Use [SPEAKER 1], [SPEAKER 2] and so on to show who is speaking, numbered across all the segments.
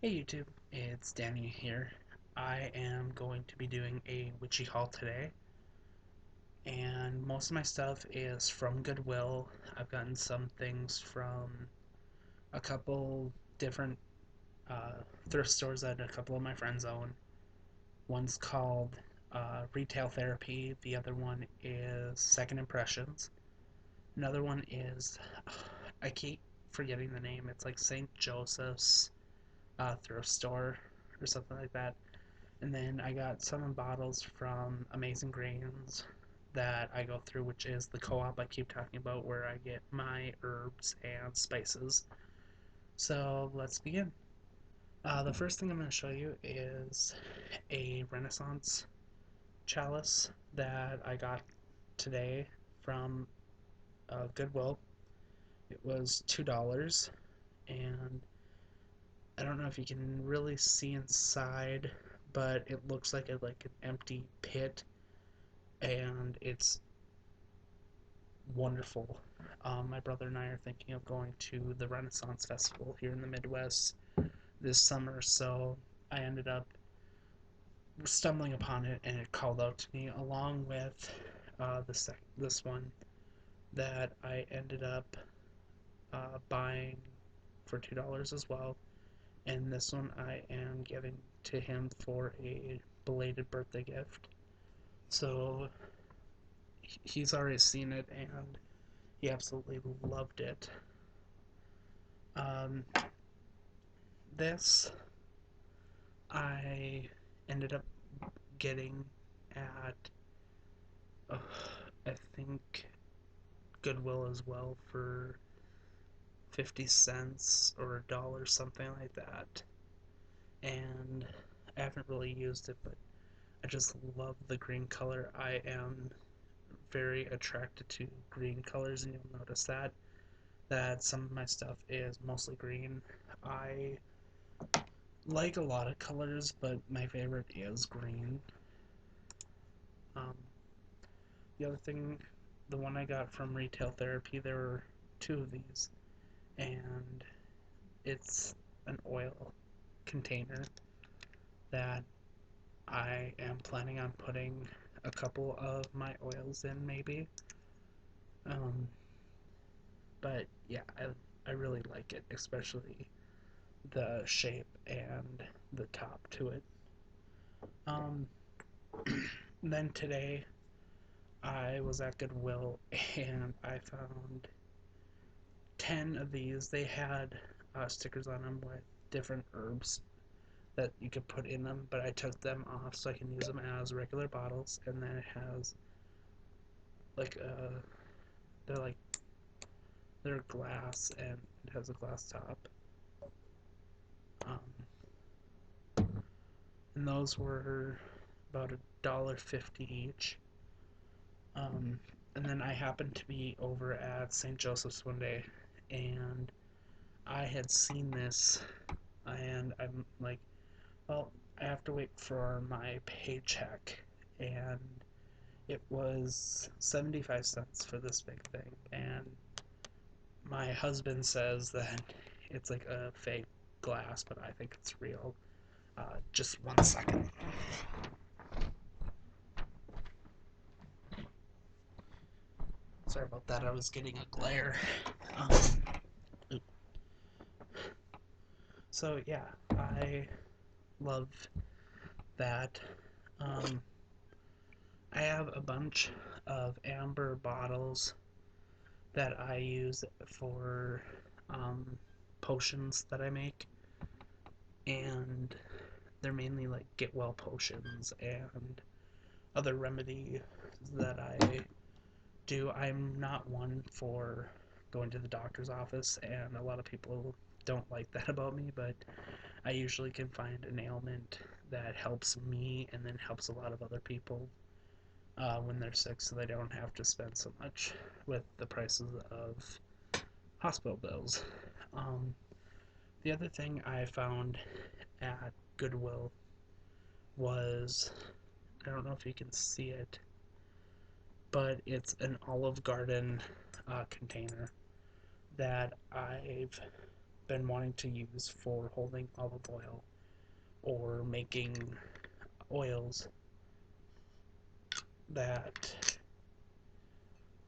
[SPEAKER 1] Hey YouTube, it's Danny here. I am going to be doing a Witchy Haul today, and most of my stuff is from Goodwill. I've gotten some things from a couple different thrift stores that a couple of my friends own. One's called Retail Therapy, the other one is Second Impressions. Another one is, I keep forgetting the name, it's like St. Joseph's thrift store or something like that. And then I got some bottles from Amazing Grains that I go through, which is the co-op I keep talking about where I get my herbs and spices. So let's begin. The first thing I'm going to show you is a Renaissance chalice that I got today from Goodwill. It was $2, and I don't know if you can really see inside, but it looks like an empty pit, and it's wonderful. My brother and I are thinking of going to the Renaissance Festival here in the Midwest this summer, so I ended up stumbling upon it, and it called out to me along with this one that I ended up buying for $2 as well, and this one I am giving to him for a belated birthday gift. So he's already seen it, and he absolutely loved it. Um, this I ended up getting at, uh, I think, Goodwill as well for 50 cents or $1, something like that. And I haven't really used it, but I just love the green color. I am very attracted to green colors, and you'll notice that some of my stuff is mostly green. I like a lot of colors, but my favorite is green. Um, the other thing, the one I got from Retail Therapy, there were two of these, and it's an oil container that I am planning on putting a couple of my oils in, maybe. Um, but yeah, I really like it, especially the shape and the top to it. Um, then today I was at Goodwill and I found 10 of these. They had stickers on them with different herbs that you could put in them, but I took them off so I can use them as regular bottles. And then it has like they're like they're glass, and it has a glass top. Um, and those were about $1.50 each. Um, and then I happened to be over at St. Joseph's one day, and I had seen this, and I'm like, well, I have to wait for my paycheck, and it was 75 cents for this big thing, and my husband says that it's like a fake glass, but I think it's real. Just 1 second. Sorry about that, I was getting a glare. Um, so yeah, I love that. Um, I have a bunch of amber bottles that I use for um, potions that I make, and they're mainly like get well potions and other remedies that I do. I'm not one for going to the doctor's office, and a lot of people don't like that about me, but I usually can find an ailment that helps me and then helps a lot of other people when they're sick, so they don't have to spend so much with the prices of hospital bills. Um, the other thing I found at Goodwill was, I don't know if you can see it, but it's an Olive Garden container that I've been wanting to use for holding olive oil or making oils that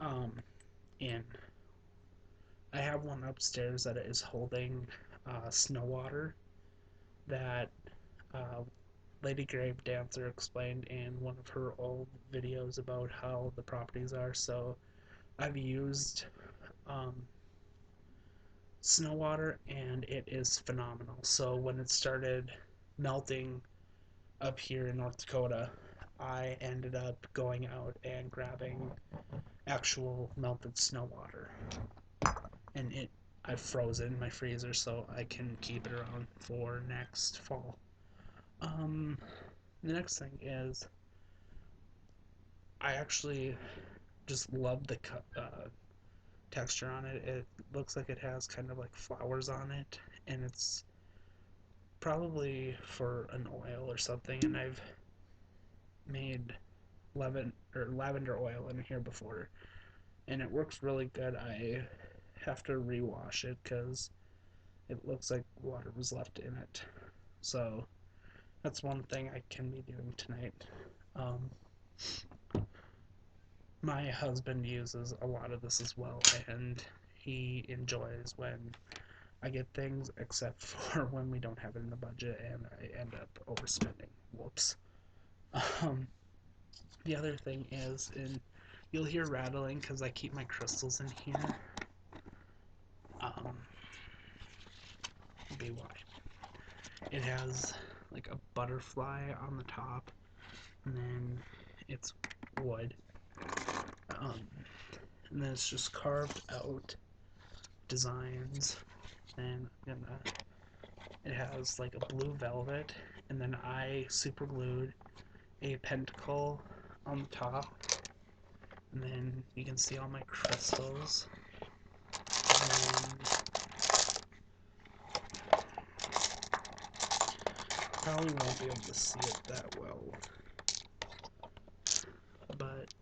[SPEAKER 1] um, in. I have one upstairs that is holding snow water that uh, Lady Grave Dancer explained in one of her old videos about how the properties are. So I've used um, snow water and it is phenomenal. So when it started melting up here in North Dakota, I ended up going out and grabbing actual melted snow water, and I've frozen my freezer so I can keep it around for next fall. Um, the next thing is I actually just love the texture on it. It looks like it has kind of like flowers on it, and it's probably for an oil or something. And I've made lavender oil in here before, and it works really good. I have to rewash it because it looks like water was left in it. So that's one thing I can be doing tonight. Um, my husband uses a lot of this as well, and he enjoys when I get things, except for when we don't have it in the budget and I end up overspending. Whoops. Um, the other thing is, you'll hear rattling because I keep my crystals in here. Um, BY. It has like a butterfly on the top, and then it's wood. Um, and then it's just carved out designs. And it has like a blue velvet, and then I super glued a pentacle on the top, and then you can see all my crystals. And probably won't be able to see it that well, but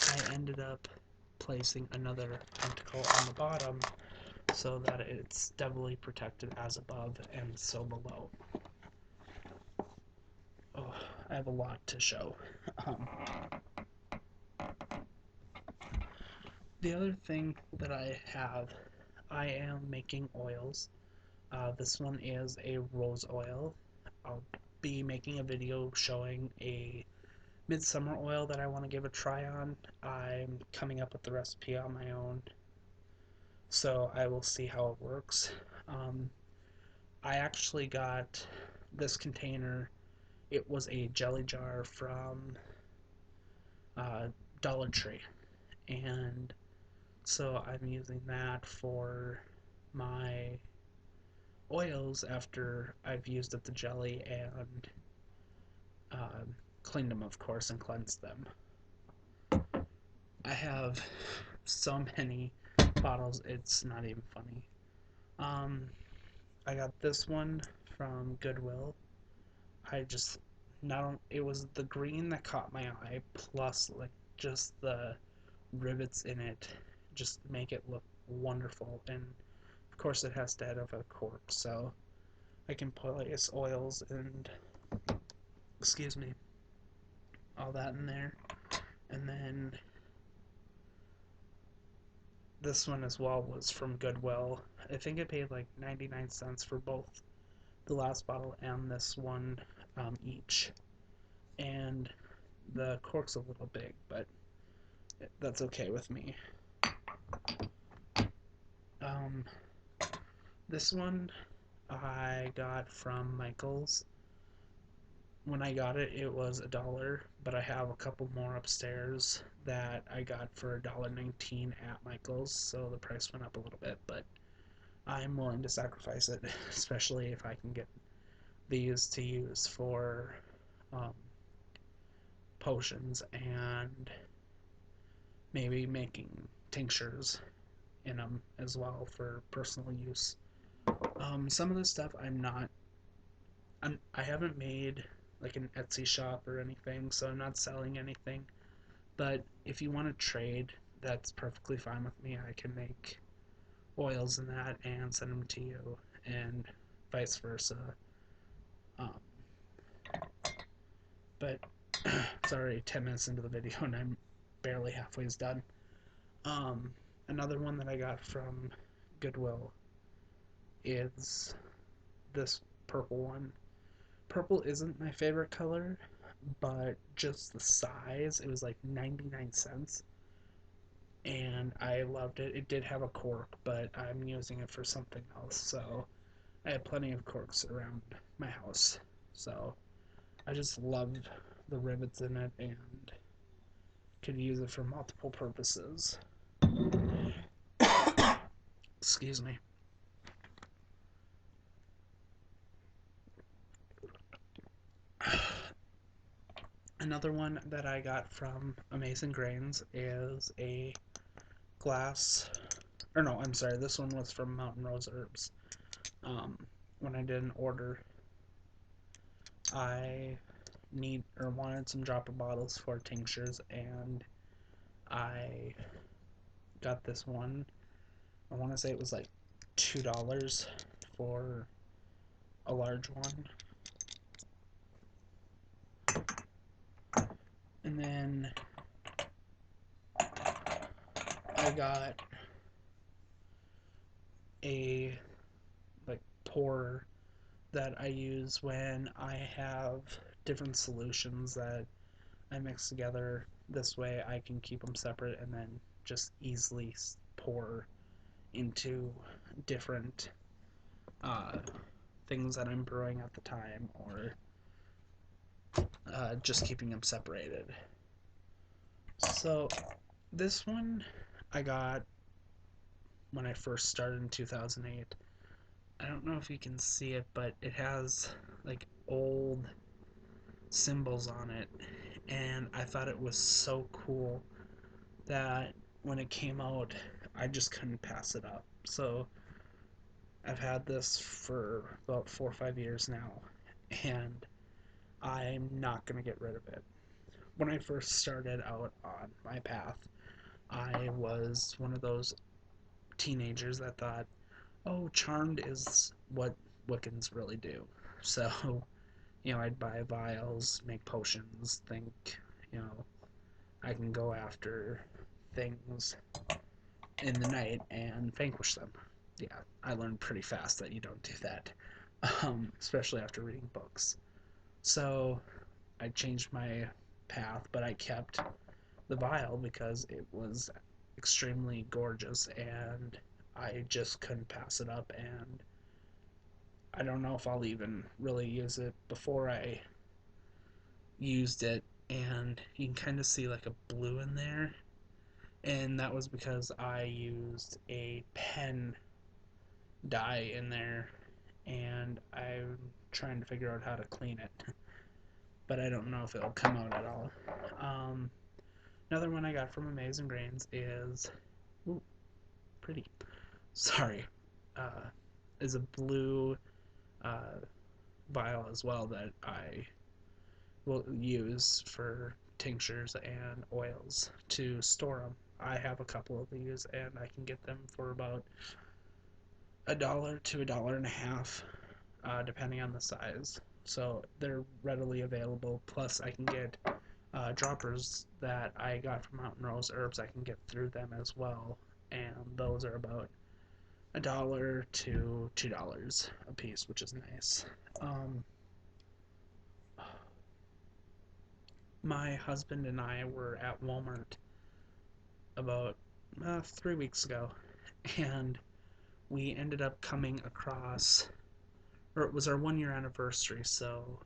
[SPEAKER 1] I ended up placing another pentacle on the bottom so that it's doubly protected as above and so below. Oh, I have a lot to show. Um, the other thing that I am making oils. This one is a rose oil. I'll be making a video showing a midsummer oil that I want to give a try on. I'm coming up with the recipe on my own, so I will see how it works. I actually got this container. It was a jelly jar from uh, Dollar Tree, and so I'm using that for my oils after I've used up the jelly and cleaned them, of course, and cleansed them. I have so many bottles, it's not even funny. Um, I got this one from Goodwill. I just not it was the green that caught my eye, plus like just the rivets in it just make it look wonderful, and of course it has to have a cork so I can place oils and excuse me, all that in there. And then this one as well was from Goodwill. I think I paid like 99 cents for both the last bottle and this one each. And the cork's a little big, but that's okay with me. Um, this one I got from Michael's. When I got it, it was $1, but I have a couple more upstairs that I got for $1.19 at Michael's, so the price went up a little bit, but I'm willing to sacrifice it, especially if I can get these to use for um, potions and maybe making tinctures in them as well for personal use. Some of the stuff I haven't made like an Etsy shop or anything, so I'm not selling anything. But if you want to trade, that's perfectly fine with me. I can make oils and that and send them to you, and vice versa. Um, but it's already 10 minutes into the video and I'm barely halfway done. Um, Another one that I got from Goodwill is this purple one. Purple isn't my favorite color, but just the size, it was like 99 cents. And I loved it. It did have a cork, but I'm using it for something else. So I have plenty of corks around my house. So I just love the rivets in it and could use it for multiple purposes. Excuse me. Another one that I got from Amazing Grains is a glass, or no, I'm sorry, this one was from Mountain Rose Herbs. Um, when I did an order, I wanted some dropper bottles for tinctures, and I got this one. I want to say it was like $2 for a large one. And then I got a like pourer that I use when I have different solutions that I mix together. This way I can keep them separate and then just easily pour into different uh, things that I'm brewing at the time, or just keeping them separated. So this one I got when I first started in 2008. I don't know if you can see it, but it has like old symbols on it, and I thought it was so cool that when it came out, I just couldn't pass it up. So I've had this for about 4 or 5 years now, and I'm not going to get rid of it. When I first started out on my path, I was one of those teenagers that thought, oh, charmed is what Wiccans really do. So, I'd buy vials, make potions, think, you know, I can go after things in the night and vanquish them. Yeah, I learned pretty fast that you don't do that, especially after reading books. So I changed my path, but I kept the vial because it was extremely gorgeous and I just couldn't pass it up. And I don't know if I'll even really use it before I used it. And you can kind of see like a blue in there, and that was because I used a pen dye in there, and I'm trying to figure out how to clean it, but I don't know if it'll come out at all. Um, Another one I got from Amazing Grains is, ooh, pretty. Sorry, uh, is a blue uh, vial as well that I will use for tinctures and oils to store them. I have a couple of these, and I can get them for about $1 to $1.50, depending on the size. So they're readily available. Plus, I can get droppers that I got from Mountain Rose Herbs. I can get through them as well, and those are about $1 to $2 a piece, which is nice. Um, my husband and I were at Walmart about 3 weeks ago, and we ended up coming across, or it was our 1 year anniversary, so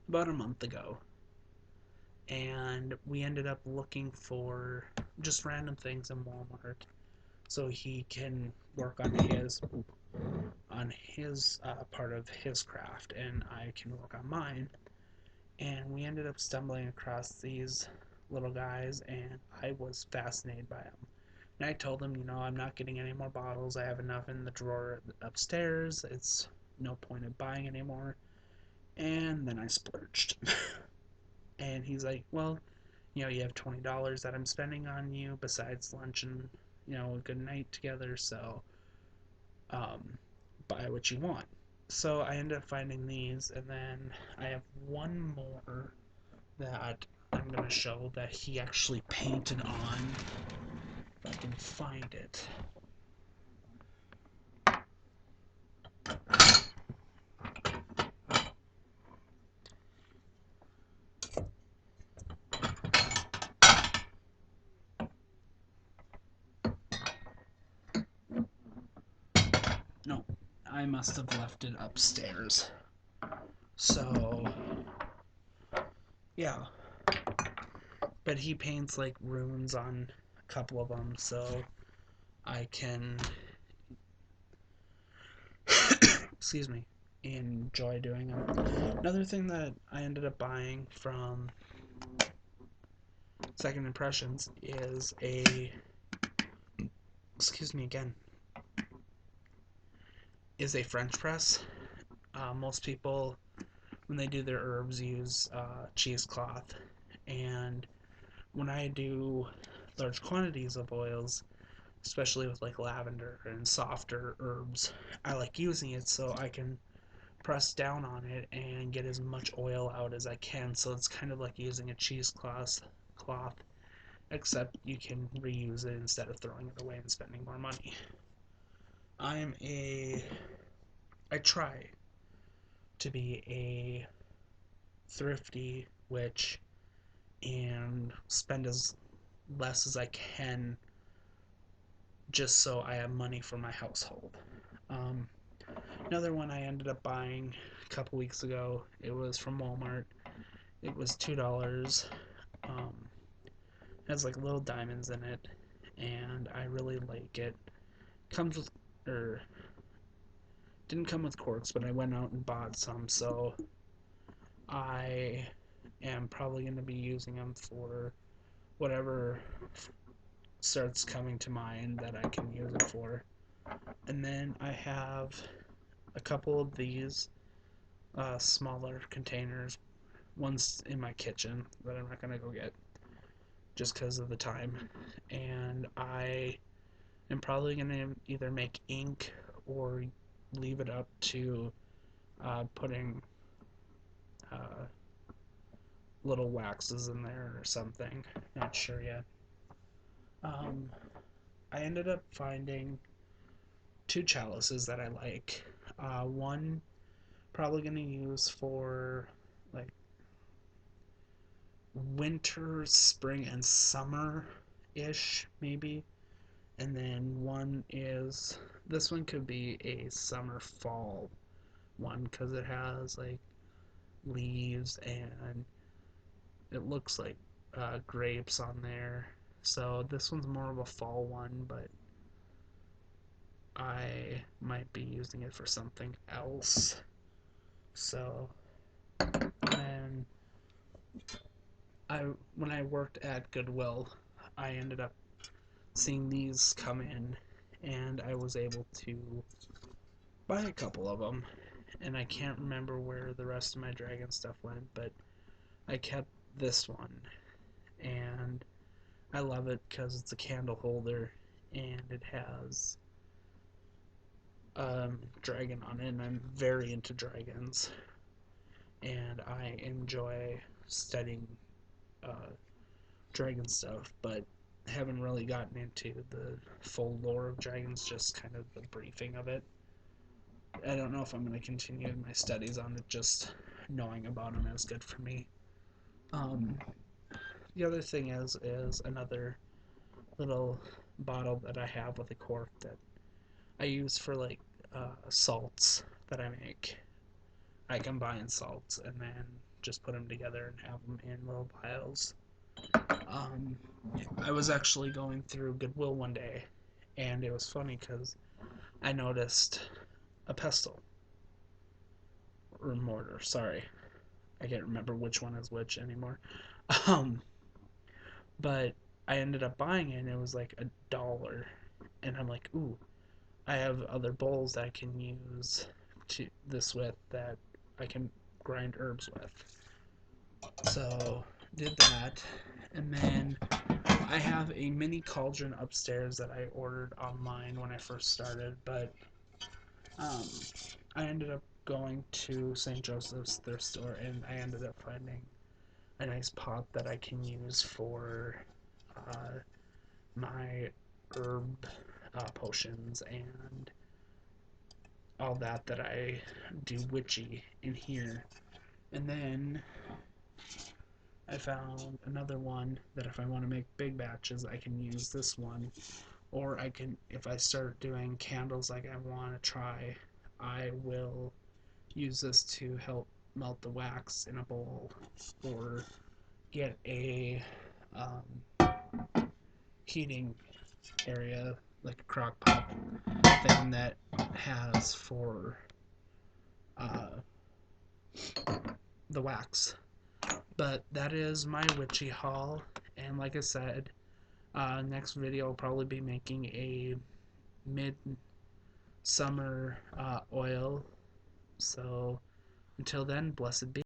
[SPEAKER 1] about a month ago, and we ended up looking for just random things in Walmart so he can work on his part of his craft, and I can work on mine. And we ended up stumbling across these little guys, and I was fascinated by them. And I told him, I'm not getting any more bottles. I have enough in the drawer upstairs. It's no point in buying anymore. And then I splurged. And he's like, well, you have $20 that I'm spending on you besides lunch and a good night together. So um, buy what you want. So I ended up finding these, and then I have one more that I'm going to show that he actually painted on. If I can find it. No, I must have left it upstairs. So, yeah. But he paints like runes on a couple of them, so I can, excuse me, enjoy doing them. Another thing that I ended up buying from Second Impressions is excuse me again, is a French press. Most people, when they do their herbs, use cheesecloth, and when I do large quantities of oils, especially with like lavender and softer herbs, I like using it so I can press down on it and get as much oil out as I can. So it's kind of like using a cheesecloth, except you can reuse it instead of throwing it away and spending more money. I'm a I try to be a thrifty witch and spend as less as I can just so I have money for my household. Um, Another one I ended up buying a couple weeks ago. It was from Walmart. It was $2. Um, it has like little diamonds in it, and I really like it. Comes with, or didn't come with corks, but I went out and bought some, so I am probably going to be using them for whatever starts coming to mind that I can use it for. And then I have a couple of these smaller containers. One's in my kitchen that I'm not going to go get just because of the time. And I am probably going to either make ink or leave it up to putting uh, little waxes in there or something. Not sure yet. Um, I ended up finding two chalices that I like. One probably going to use for like winter, spring, and summer ish, maybe. And then one is this one could be a summer fall one because it has like leaves and it looks like grapes on there. So this one's more of a fall one, but I might be using it for something else. So, and I when I worked at Goodwill, I ended up seeing these come in, and I was able to buy a couple of them. And I can't remember where the rest of my dragon stuff went, but I kept this one, and I love it because it's a candle holder, and it has dragon on it, and I'm very into dragons, and I enjoy studying uh, dragon stuff, but haven't really gotten into the full lore of dragons, just kind of the briefing of it. I don't know if I'm going to continue my studies on it, just knowing about them is good for me. Um, the other thing is another little bottle that I have with a cork that I use for like salts that I make. I combine salts and then just put them together and have them in little vials. Um, I was actually going through Goodwill one day, and it was funny because I noticed a pestle or mortar. Sorry, I can't remember which one is which anymore. Um, but I ended up buying it, and it was like $1, and I'm like, ooh, I have other bowls that I can use this with that I can grind herbs with. So did that, and then I have a mini cauldron upstairs that I ordered online when I first started, but um, I ended up going to St. Joseph's thrift store and I ended up finding a nice pot that I can use for uh, my herb potions and all that I do witchy in here. And then I found another one that if I want to make big batches, I can use this one. Or I can, if I start doing candles like I want to try, I will use this to help melt the wax in a bowl or get a heating area like a crock pot thing that has for uh, the wax. But that is my witchy haul, and like I said, next video will probably be making a mid-summer oil. So until then, blessed be.